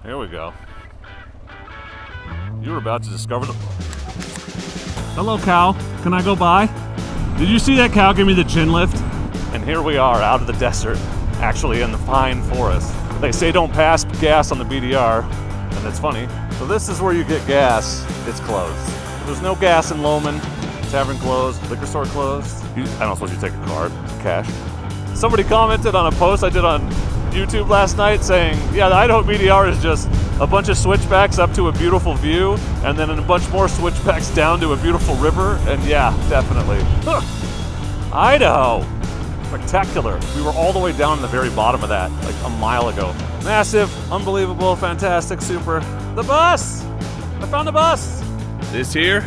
Here we go. You were about to discover the... Hello, cow. Can I go by? Did you see that cow give me the chin lift? And here we are out of the desert, actually in the pine forest. They say don't pass gas on the BDR, and it's funny. So this is where you get gas. It's closed. There's no gas in Loman. Tavern closed, liquor store closed. I don't suppose you take a card, cash. Somebody commented on a post I did on YouTube last night saying, yeah, the Idaho BDR is just a bunch of switchbacks up to a beautiful view, and then a bunch more switchbacks down to a beautiful river, and yeah, definitely. Huh. Idaho, spectacular. We were all the way down in the very bottom of that, like a mile ago. Massive, unbelievable, fantastic, super. The bus! I found the bus! This here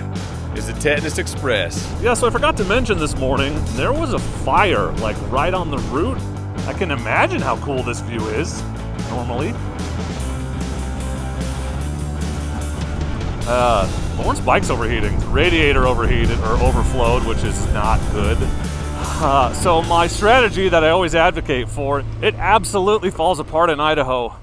is the Tetanus Express. Yeah, so I forgot to mention this morning, there was a fire, like right on the route. I can imagine how cool this view is, normally. Lauren's bike's overheating. Radiator overheated, or overflowed, which is not good. So my strategy that I always advocate for, it absolutely falls apart in Idaho.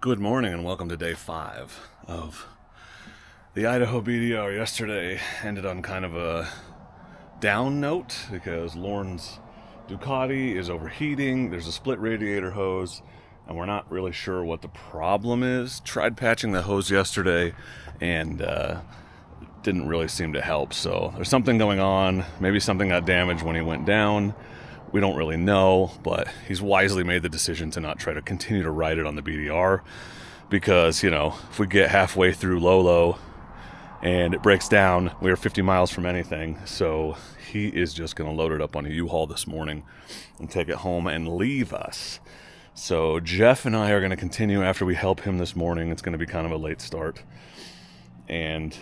Good morning and welcome to day 5 of the Idaho BDR. Yesterday ended on kind of a down note because Lauren's Ducati is overheating. There's a split radiator hose and we're not really sure what the problem is. Tried patching the hose yesterday and didn't really seem to help. So there's something going on. Maybe something got damaged when he went down. We don't really know, but he's wisely made the decision to not try to continue to ride it on the BDR because, you know, if we get halfway through Lolo and it breaks down, we are 50 miles from anything. So he is just going to load it up on a U-Haul this morning and take it home and leave us. So Jeff and I are going to continue after we help him this morning. It's going to be kind of a late start. And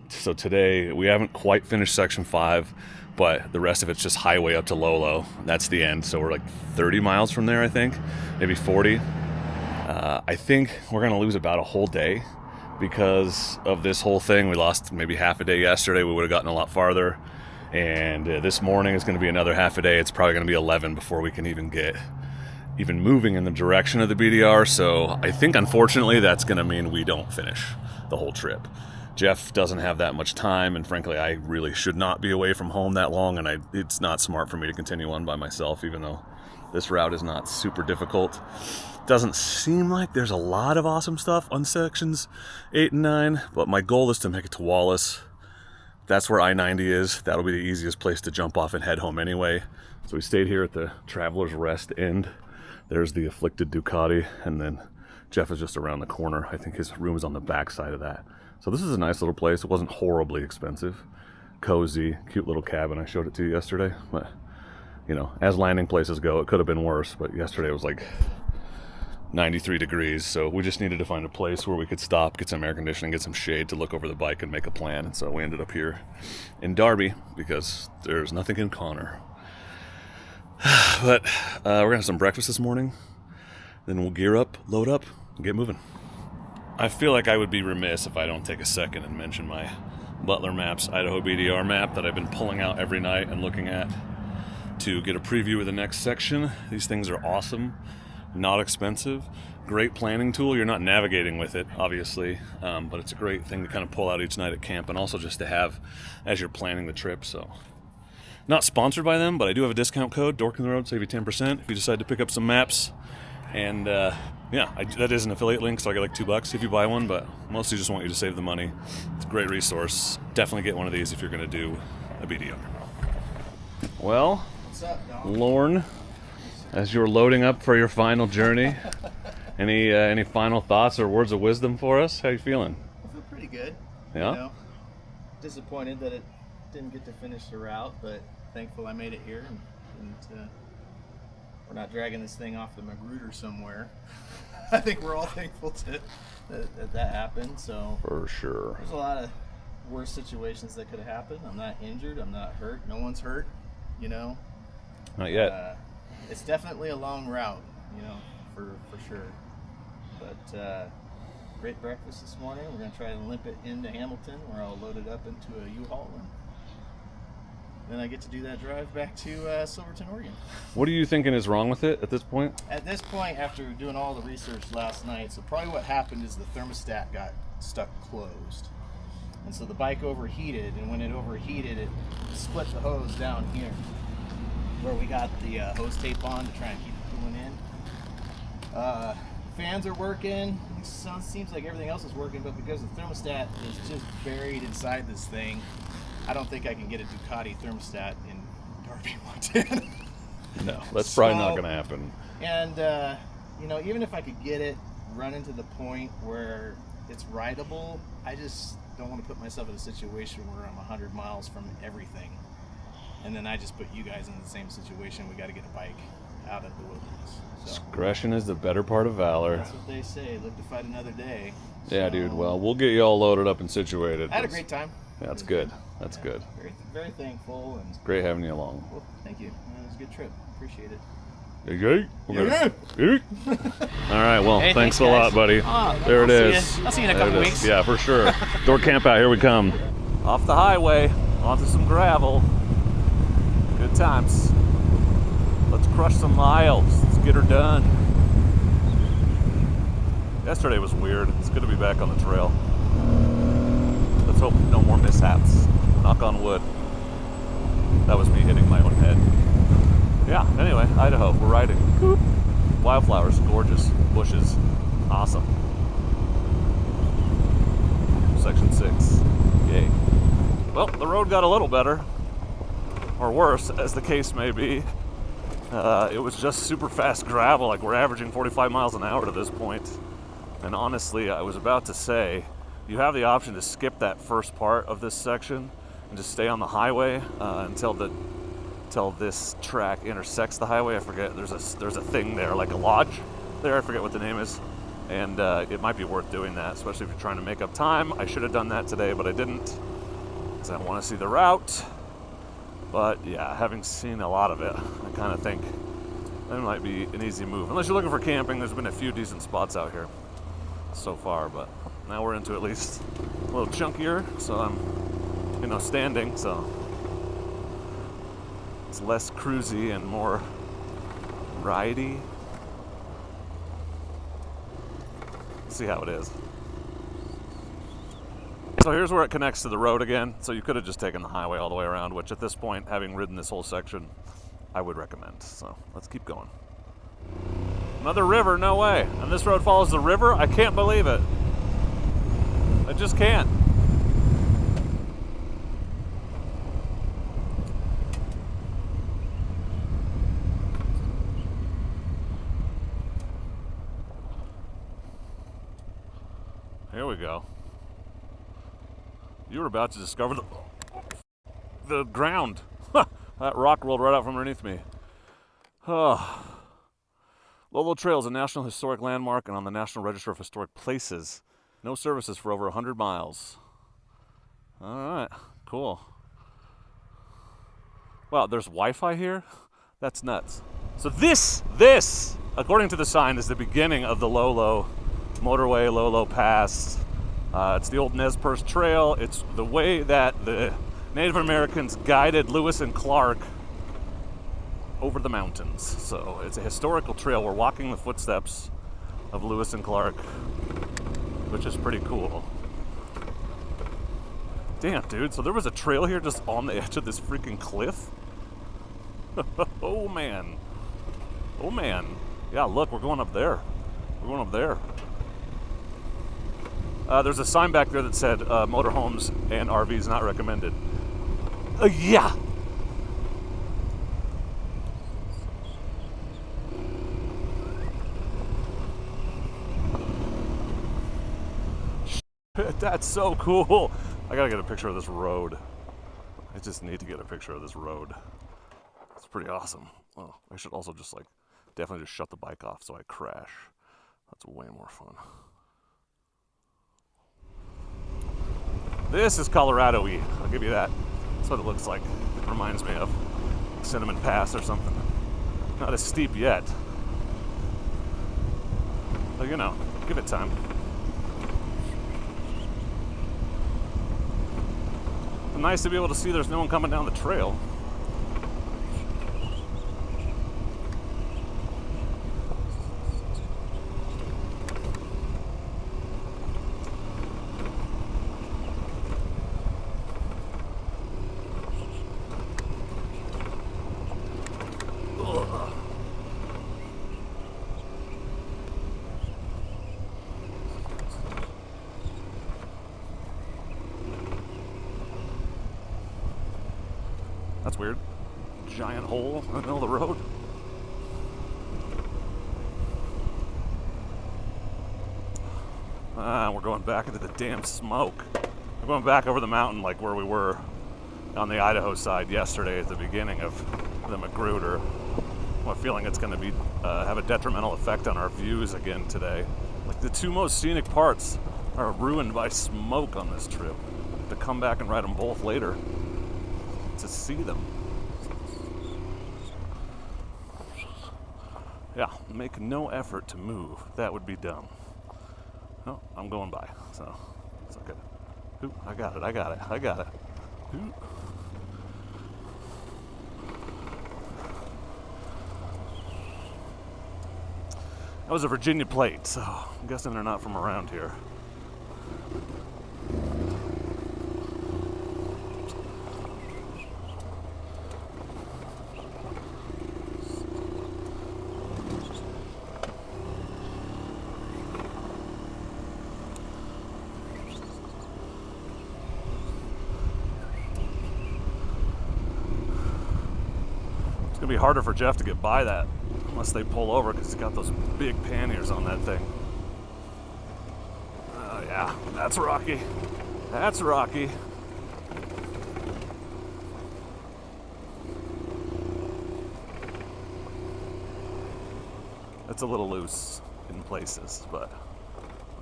so today we haven't quite finished section 5. But the rest of it's just highway up to Lolo. That's the end. So we're like 30 miles from there, I think. Maybe 40. I think we're going to lose about a whole day because of this whole thing. We lost maybe half a day yesterday. We would have gotten a lot farther. And this morning is going to be another half a day. It's probably going to be 11 before we can even get moving in the direction of the BDR. So I think, unfortunately, that's going to mean we don't finish the whole trip. Jeff doesn't have that much time, and frankly, I really should not be away from home that long, and it's not smart for me to continue on by myself, even though this route is not super difficult. Doesn't seem like there's a lot of awesome stuff on sections 8 and 9, but my goal is to make it to Wallace. That's where I-90 is. That'll be the easiest place to jump off and head home anyway. So we stayed here at the Traveler's Rest Inn. There's the afflicted Ducati, and then Jeff is just around the corner. I think his room is on the back side of that. So this is a nice little place. It wasn't horribly expensive. Cozy, cute little cabin. I showed it to you yesterday. But, you know, as landing places go, it could have been worse. But yesterday it was like 93 degrees. So we just needed to find a place where we could stop, get some air conditioning, get some shade to look over the bike and make a plan. And so we ended up here in Darby because there's nothing in Connor. But we're going to have some breakfast this morning. Then we'll gear up, load up, and get moving. I feel like I would be remiss if I don't take a second and mention my Butler Maps Idaho BDR map that I've been pulling out every night and looking at to get a preview of the next section. These things are awesome, not expensive, great planning tool. You're not navigating with it, obviously, but it's a great thing to kind of pull out each night at camp and also just to have as you're planning the trip. So, not sponsored by them, but I do have a discount code, Dork in the Road, save you 10% if you decide to pick up some maps. And yeah, that is an affiliate link, so I get like $2 if you buy one, but mostly just want you to save the money. It's a great resource. Definitely get one of these if you're going to do a BDR. Well, what's up, Lauren, as you're loading up for your final journey, any final thoughts or words of wisdom for us? How you feeling? I feel pretty good. Yeah? You know, disappointed that it didn't get to finish the route, but thankful I made it here, and we're not dragging this thing off the Magruder somewhere. I think we're all thankful that happened. So for sure, there's a lot of worse situations that could have happened. I'm not injured. I'm not hurt. No one's hurt. You know. Not yet. It's definitely a long route. You know, for sure. But great breakfast this morning. We're gonna try to limp it into Hamilton, where I'll load it up into a U-Haul and then I get to do that drive back to Silverton, Oregon. What are you thinking is wrong with it at this point? At this point, after doing all the research last night, so probably what happened is the thermostat got stuck closed. And so the bike overheated, and when it overheated, it split the hose down here, where we got the hose tape on to try and keep it cooling in. Fans are working. Seems like everything else is working, but because the thermostat is just buried inside this thing, I don't think I can get a Ducati thermostat in Darby, Montana. No, that's probably not going to happen. And, you know, even if I could get it running to the point where it's rideable, I just don't want to put myself in a situation where I'm 100 miles from everything. And then I just put you guys in the same situation. We got to get a bike out of the wilderness. So, discretion is the better part of valor. that's what they say. Live to fight another day. Yeah, So, dude. Well, we'll get you all loaded up and situated. I had a great time. That's good. That's good. Very, very thankful. And Great having you along. well, thank you. It was a good trip. Appreciate it. All right, well, Hey, thanks thanks, a lot, guys. buddy. There it is. I'll see you in a There couple it is. weeks. Yeah, for sure. Dork camp out. Here we come. Off the highway, onto some gravel. Good times. Let's crush some miles. Let's get her done. Yesterday was weird. It's good to be back on the trail. Let's hope no more mishaps. Knock on wood. That was me hitting my own head. Yeah, anyway, Idaho, we're riding. Wildflowers, gorgeous. Bushes, awesome. Section 6, yay. Well, the road got a little better, or worse, as the case may be. It was just super fast gravel, like we're averaging 45 miles an hour to this point. And honestly, I was about to say, you have the option to skip that first part of this section and just stay on the highway until this track intersects the highway. I forget, there's a thing there, like a lodge there, I forget what the name is. And it might be worth doing that, especially if you're trying to make up time. I should have done that today, but I didn't, because I want to see the route. But yeah, having seen a lot of it, I kind of think that might be an easy move. Unless you're looking for camping, there's been a few decent spots out here so far, but now we're into at least a little chunkier, so I'm, standing, so it's less cruisy and more ridey. Let's see how it is. So here's where it connects to the road again. So you could have just taken the highway all the way around, which at this point, having ridden this whole section, I would recommend. So let's keep going. Another river, no way. And this road follows the river? I can't believe it. I just can't. Here we go. You were about to discover the ground. That rock rolled right out from underneath me. Lolo Trail is a National Historic Landmark and on the National Register of Historic Places. No services for over 100 miles. All right, cool. Wow, there's Wi-Fi here? That's nuts. So this, according to the sign, is the beginning of the Lolo Motorway, Lolo Pass. It's the old Nez Perce Trail. It's the way that the Native Americans guided Lewis and Clark over the mountains. So it's a historical trail. We're walking the footsteps of Lewis and Clark, which is pretty cool. Damn, dude. So there was a trail here just on the edge of this freaking cliff? Oh, man. Oh, man. Yeah, look, we're going up there. We're going up there. There's a sign back there that said motorhomes and RVs not recommended. Yeah. That's so cool. I gotta get a picture of this road. I just need to get a picture of this road. It's pretty awesome. Oh, I should also just definitely just shut the bike off so I crash. That's way more fun. This is Colorado-y, I'll give you that. That's what it looks like. It reminds me of Cinnamon Pass or something. Not as steep yet. But give it time. Nice to be able to see there's no one coming down the trail. That's weird. Giant hole in the middle of the road. We're going back into the damn smoke. We're going back over the mountain like where we were on the Idaho side yesterday at the beginning of the Magruder. I'm feeling it's going to be have a detrimental effect on our views again today. Like the two most scenic parts are ruined by smoke on this trip. To come back and ride them both later to see them. Yeah, make no effort to move. That would be dumb. Oh, I'm going by, so it's okay. Ooh, I got it. Ooh. That was a Virginia plate, so I'm guessing they're not from around here. It's gonna be harder for Jeff to get by that unless they pull over because he's got those big panniers on that thing. Yeah, that's rocky. That's rocky. It's a little loose in places, but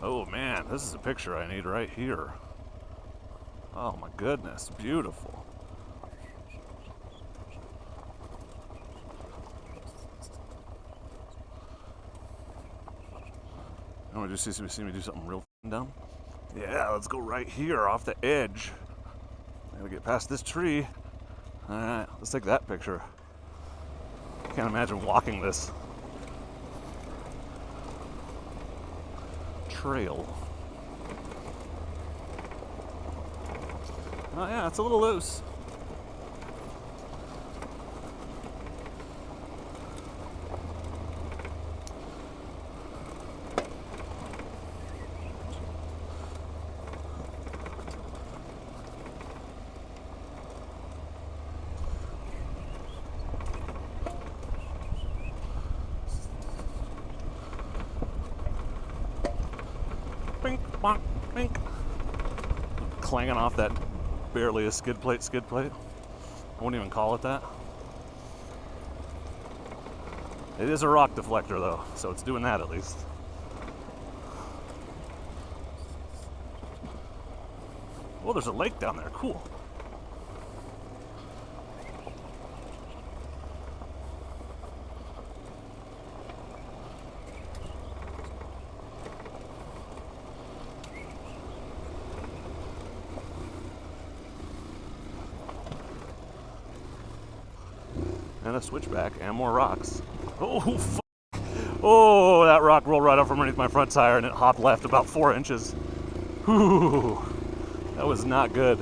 oh man, this is a picture I need right here. Oh my goodness, beautiful. I want to just see me do something real dumb. Yeah, let's go right here off the edge. I gotta get past this tree. Alright, let's take that picture. Can't imagine walking this trail. Oh yeah, it's a little loose. Bink, bonk, bink. Clanging off that barely a skid plate. I wouldn't even call it that. It is a rock deflector though, so it's doing that at least. Oh, there's a lake down there, cool. And a switchback and more rocks. Oh, fuck. Oh, that rock rolled right up from underneath my front tire and it hopped left about 4 inches. Whew. That was not good.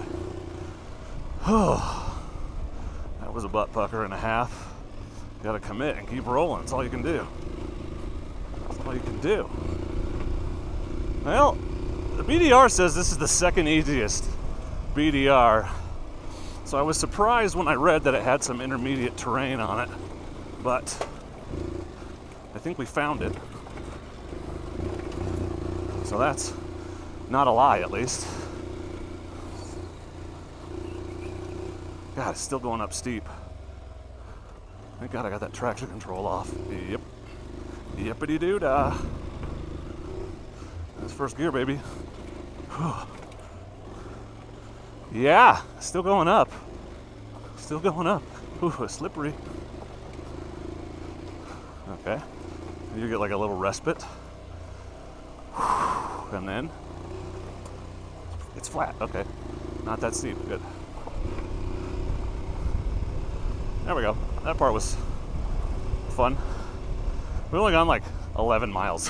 That was a butt pucker and a half. Gotta commit and keep rolling. That's all you can do. That's all you can do. Well, the BDR says this is the second easiest BDR. So I was surprised when I read that it had some intermediate terrain on it, but I think we found it. So that's not a lie, at least. God, it's still going up steep. Thank God I got that traction control off. Yep. Yippity-doo-dah. That's first gear, baby. Whew. Yeah, still going up. Still going up. Ooh, slippery. Okay. You get like a little respite. And then it's flat. Okay. Not that steep. Good. There we go. That part was fun. We only gone like 11 miles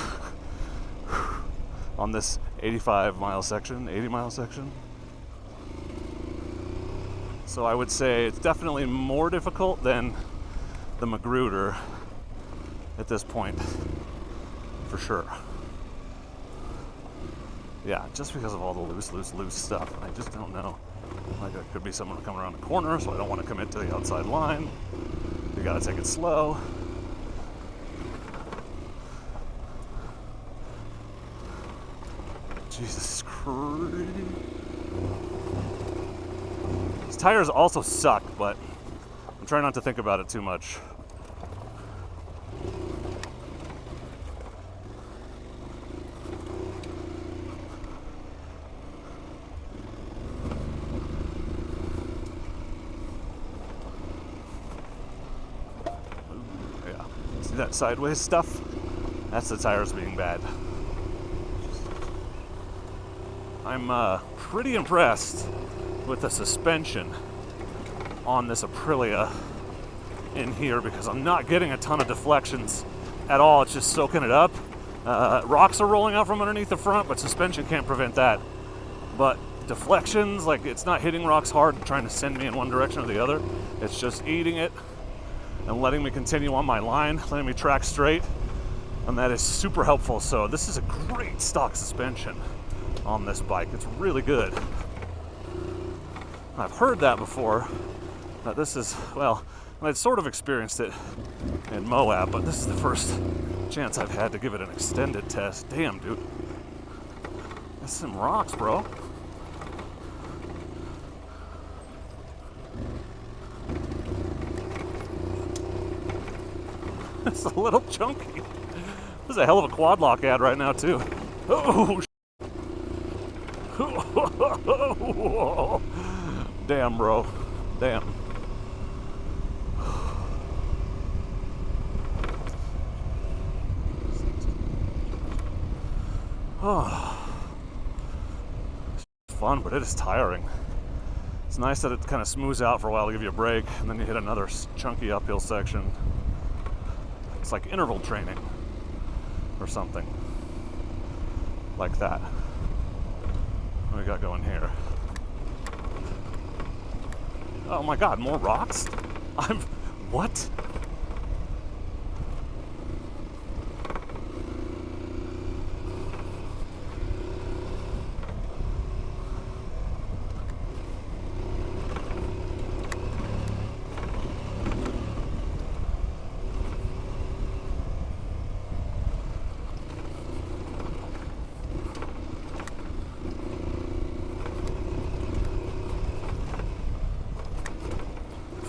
on this 85-mile section, 80-mile section. So I would say it's definitely more difficult than the Magruder at this point, for sure. Yeah, just because of all the loose stuff. I just don't know Like there could be someone coming around the corner, so I don't want to commit to the outside line. You gotta take it slow. Jesus Christ. These tires also suck, but I'm trying not to think about it too much. Yeah. See that sideways stuff? That's the tires being bad. I'm pretty impressed with the suspension on this Aprilia in here because I'm not getting a ton of deflections at all. It's just soaking it up. Rocks are rolling out from underneath the front, but suspension can't prevent that. But deflections, like it's not hitting rocks hard and trying to send me in one direction or the other. It's just eating it and letting me continue on my line, letting me track straight. And that is super helpful. So this is a great stock suspension on this bike. It's really good. I've heard that before, that this is, well, I'd sort of experienced it in Moab, but this is the first chance I've had to give it an extended test. Damn, dude. That's some rocks, bro. It's a little chunky. This is a hell of a quad lock ad right now, too. Oh, damn, bro. Damn. Oh. It's fun, but it is tiring. It's nice that it kind of smooths out for a while to give you a break, and then you hit another chunky uphill section. It's like interval training or something like that. What we got going here? Oh my god, more rocks? What?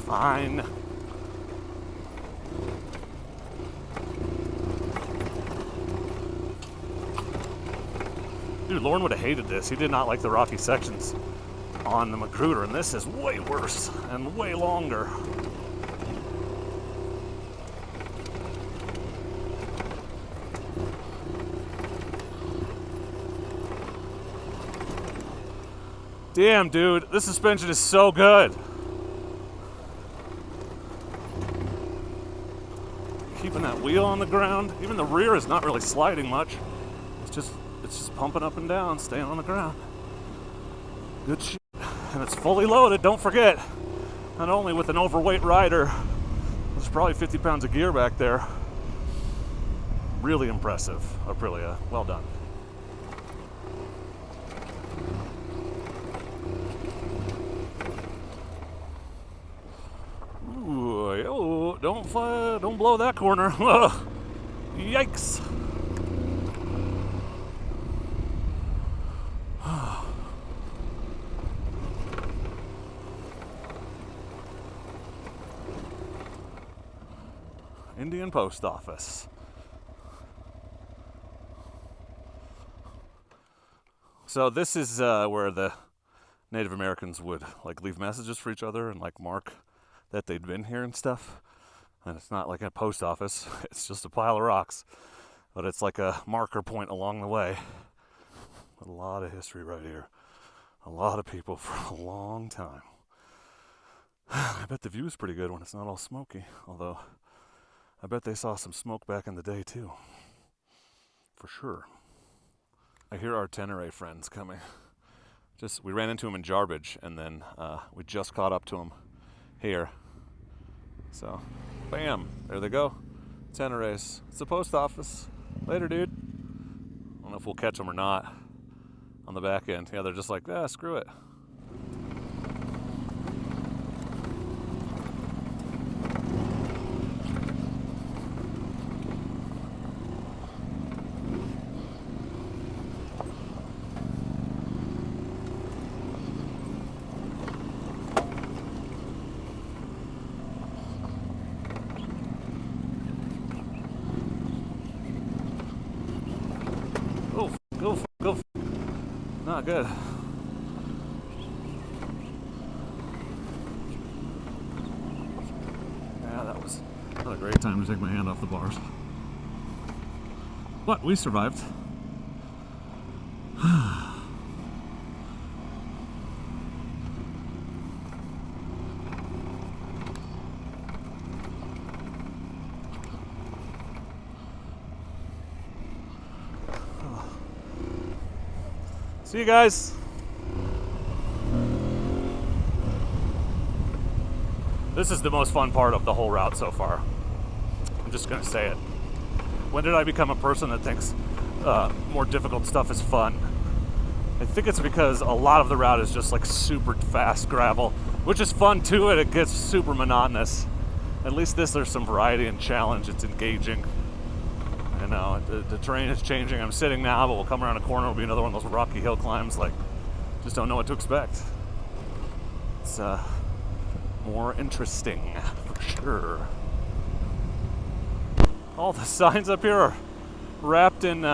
Fine. Dude, Lauren would have hated this. He did not like the rocky sections on the Magruder, and this is way worse and way longer. Damn, dude, this suspension is so good. Keeping that wheel on the ground. Even the rear is not really sliding much. It's just pumping up and down, staying on the ground. Good shit. And it's fully loaded, don't forget. Not only with an overweight rider, there's probably 50 pounds of gear back there. Really impressive, Aprilia. Well done. Ooh, don't blow that corner. Yikes. Indian Post Office. So this is where the Native Americans would like leave messages for each other and like mark that they'd been here and stuff. And it's not like a post office, it's just a pile of rocks. But it's like a marker point along the way. A lot of history right here. A lot of people for a long time. I bet the view's pretty good when it's not all smoky. Although, I bet they saw some smoke back in the day too. For sure. I hear our Tenere friends coming. We ran into them in Jarbidge, and then we just caught up to them here. So, bam, there they go. Teneres. It's the post office. Later, dude. I don't know if we'll catch them or not on the back end. Yeah, they're just like, screw it. good. Yeah, that was not a great time to take my hand off the bars. But we survived. See you guys. This is the most fun part of the whole route so far. I'm just gonna say it. When did I become a person that thinks more difficult stuff is fun? I think it's because a lot of the route is just like super fast gravel, which is fun too, and it gets super monotonous. At least this, there's some variety and challenge. It's engaging. I know, the terrain is changing. I'm sitting now, but we'll come around a corner. It'll be another one of those rocky hill climbs. Like, just don't know what to expect. It's more interesting, for sure. All the signs up here are wrapped in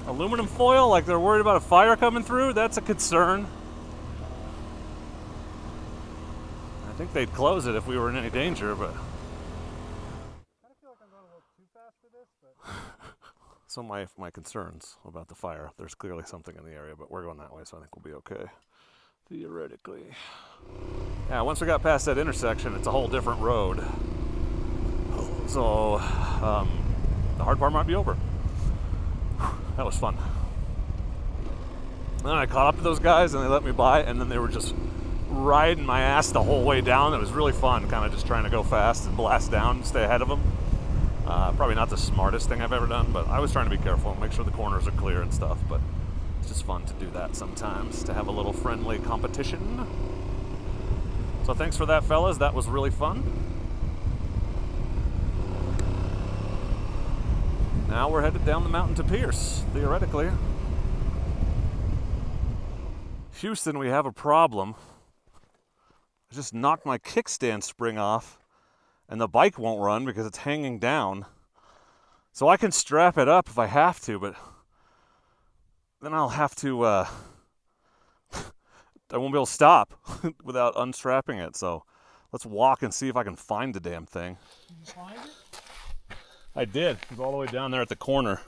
aluminum foil, like they're worried about a fire coming through. That's a concern. I think they'd close it if we were in any danger, but... So my concerns about the fire, there's clearly something in the area, but we're going that way, so I think we'll be okay, theoretically. Yeah, once we got past that intersection, it's a whole different road. So the hard part might be over. That was fun. Then I caught up to those guys, and they let me by, and then they were just riding my ass the whole way down. It was really fun, kind of just trying to go fast and blast down and stay ahead of them. Probably not the smartest thing I've ever done, but I was trying to be careful and make sure the corners are clear and stuff, but it's just fun to do that sometimes, to have a little friendly competition. So thanks for that, fellas. That was really fun. Now we're headed down the mountain to Pierce, theoretically. Houston, we have a problem. I just knocked my kickstand spring off, and the bike won't run because it's hanging down. So I can strap it up if I have to, but then I'll have to, I won't be able to stop without unstrapping it. So let's walk and see if I can find the damn thing. Did you find it? I did. It was all the way down there at the corner.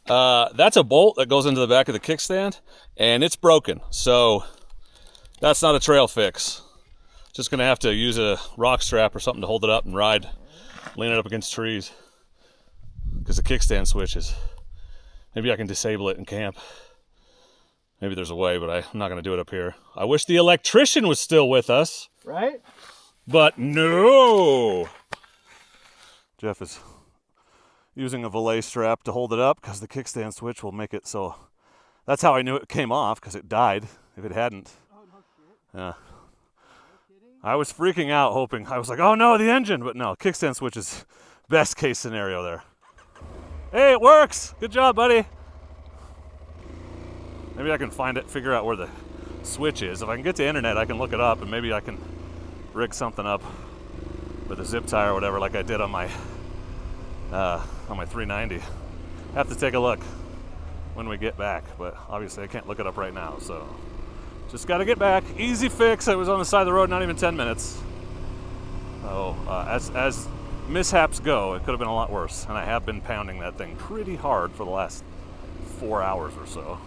That's a bolt that goes into the back of the kickstand, and it's broken. So that's not a trail fix. Just gonna have to use a rock strap or something to hold it up and ride, lean it up against trees. Because the kickstand switches. Maybe I can disable it in camp. Maybe there's a way, but I'm not gonna do it up here. I wish the electrician was still with us. Right? But no! Jeff is using a valet strap to hold it up because the kickstand switch will make it so. That's how I knew it came off, because it died if it hadn't. Oh, no shit. Yeah. I was freaking out, hoping. I was like, oh no, the engine! But no, kickstand switch is best case scenario there. Hey, it works! Good job, buddy! Maybe I can find it, figure out where the switch is. If I can get to the internet, I can look it up, and maybe I can rig something up with a zip tie or whatever, like I did on my 390. Have to take a look when we get back, but obviously I can't look it up right now, so just got to get back. Easy fix. It was on the side of the road, not even 10 minutes. So as mishaps go, it could have been a lot worse, and I have been pounding that thing pretty hard for the last 4 hours or so.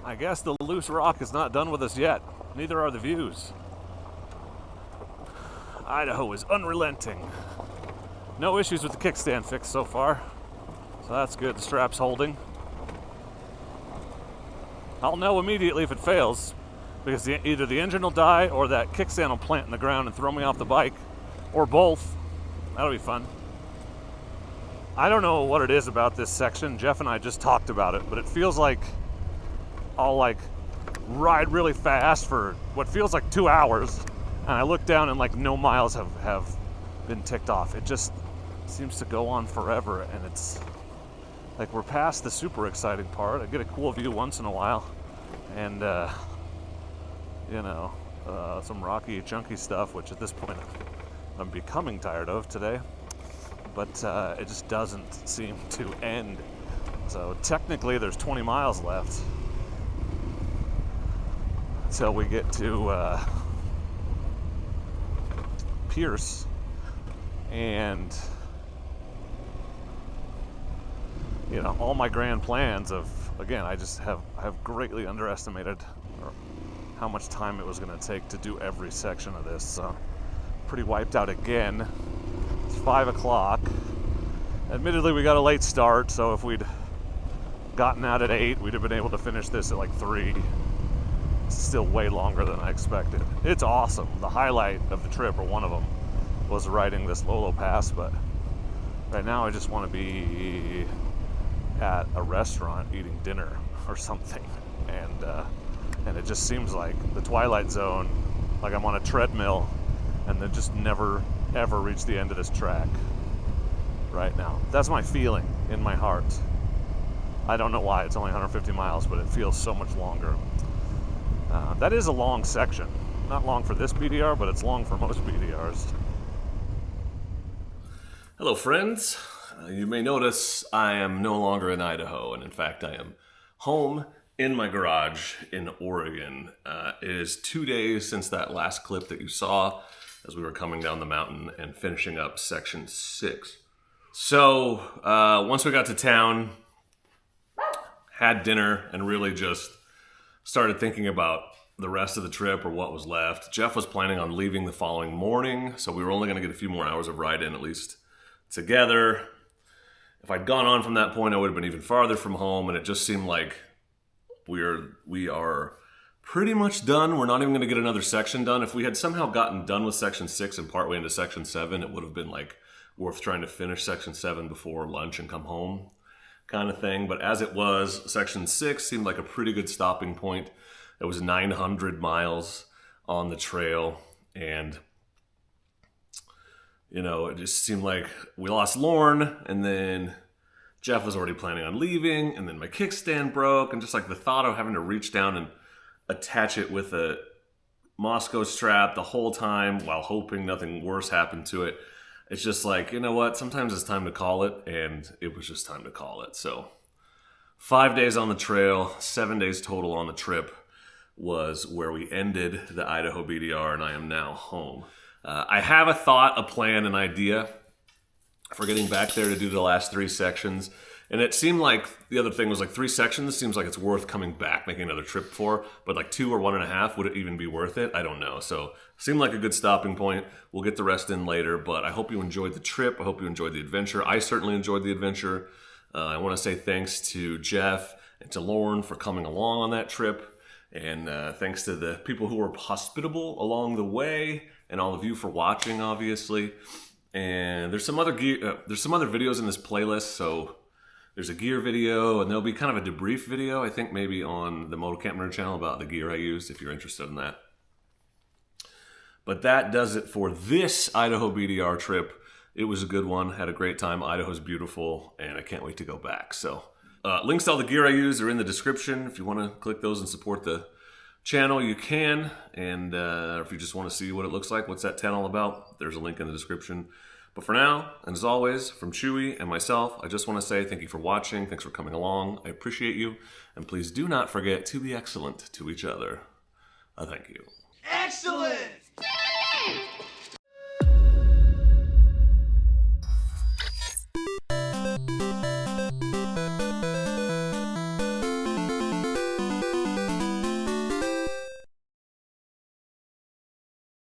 I guess the loose rock is not done with us yet. Neither are the views. Idaho is unrelenting. No issues with the kickstand fix so far, so that's good. The strap's holding. I'll know immediately if it fails, because either the engine will die or that kickstand will plant in the ground and throw me off the bike, or both. That'll be fun. I don't know what it is about this section. Jeff and I just talked about it, but it feels like I'll ride really fast for what feels like 2 hours, and I look down and no miles have been ticked off. It just seems to go on forever, and it's like we're past the super exciting part. I get a cool view once in a while, and some rocky, chunky stuff, which at this point I'm becoming tired of today, but it just doesn't seem to end. So technically there's 20 miles left. till we get to Pierce. And you know, all my grand plans of, again, I just have greatly underestimated how much time it was going to take to do every section of this. So pretty wiped out again. It's 5 o'clock. Admittedly, we got a late start, so if we'd gotten out at 8, we'd have been able to finish this at like 3. It's still way longer than I expected. It's awesome. The highlight of the trip, or one of them, was riding this Lolo Pass, but right now I just want to be at a restaurant eating dinner or something, and it just seems like the Twilight Zone, like I'm on a treadmill and then just never ever reach the end of this track right now. That's my feeling in my heart. I don't know why. It's only 150 miles, but it feels so much longer. That is a long section. Not long for this BDR, but it's long for most BDRs. Hello friends, you may notice I am no longer in Idaho, and in fact I am home in my garage in Oregon. It is 2 days since that last clip that you saw as we were coming down the mountain and finishing up section 6. So once we got to town, had dinner, and really just started thinking about the rest of the trip or what was left. Jeff was planning on leaving the following morning, so we were only going to get a few more hours of ride in at least together. If I'd gone on from that point, I would have been even farther from home, and it just seemed like we are pretty much done. We're not even going to get another section done. If we had somehow gotten done with section 6 and partway into section 7, it would have been like worth trying to finish section 7 before lunch and come home kind of thing. But as it was, section 6 seemed like a pretty good stopping point. It was 900 miles on the trail, and you know, it just seemed like we lost Lorne, and then Jeff was already planning on leaving, and then my kickstand broke, and just like the thought of having to reach down and attach it with a Moscow strap the whole time while hoping nothing worse happened to it. It's just like, you know what, sometimes it's time to call it, and it was just time to call it. So 5 days on the trail, 7 days total on the trip was where we ended the Idaho BDR, and I am now home. I have a thought, a plan, an idea for getting back there to do the last 3 sections. And it seemed like the other thing was like 3 sections seems like it's worth coming back, making another trip for. But like 2 or 1.5, would it even be worth it? I don't know. So seemed like a good stopping point. We'll get the rest in later. But I hope you enjoyed the trip. I hope you enjoyed the adventure. I certainly enjoyed the adventure. I want to say thanks to Jeff and to Lauren for coming along on that trip. And thanks to the people who were hospitable along the way, and all of you for watching, obviously. And there's some other gear, there's some other videos in this playlist. So there's a gear video, and there'll be kind of a debrief video, I think maybe on the Moto Camp Nerd channel about the gear I used, if you're interested in that. But that does it for this Idaho BDR trip. It was a good one. Had a great time. Idaho's beautiful, and I can't wait to go back. So links to all the gear I use are in the description. If you want to click those and support the channel, you can. And if you just want to see what it looks like, what's that tent all about, there's a link in the description. But for now, and as always, from Chewy and myself, I just want to say thank you for watching. Thanks for coming along. I appreciate you. And please do not forget to be excellent to each other. Thank you. Excellent!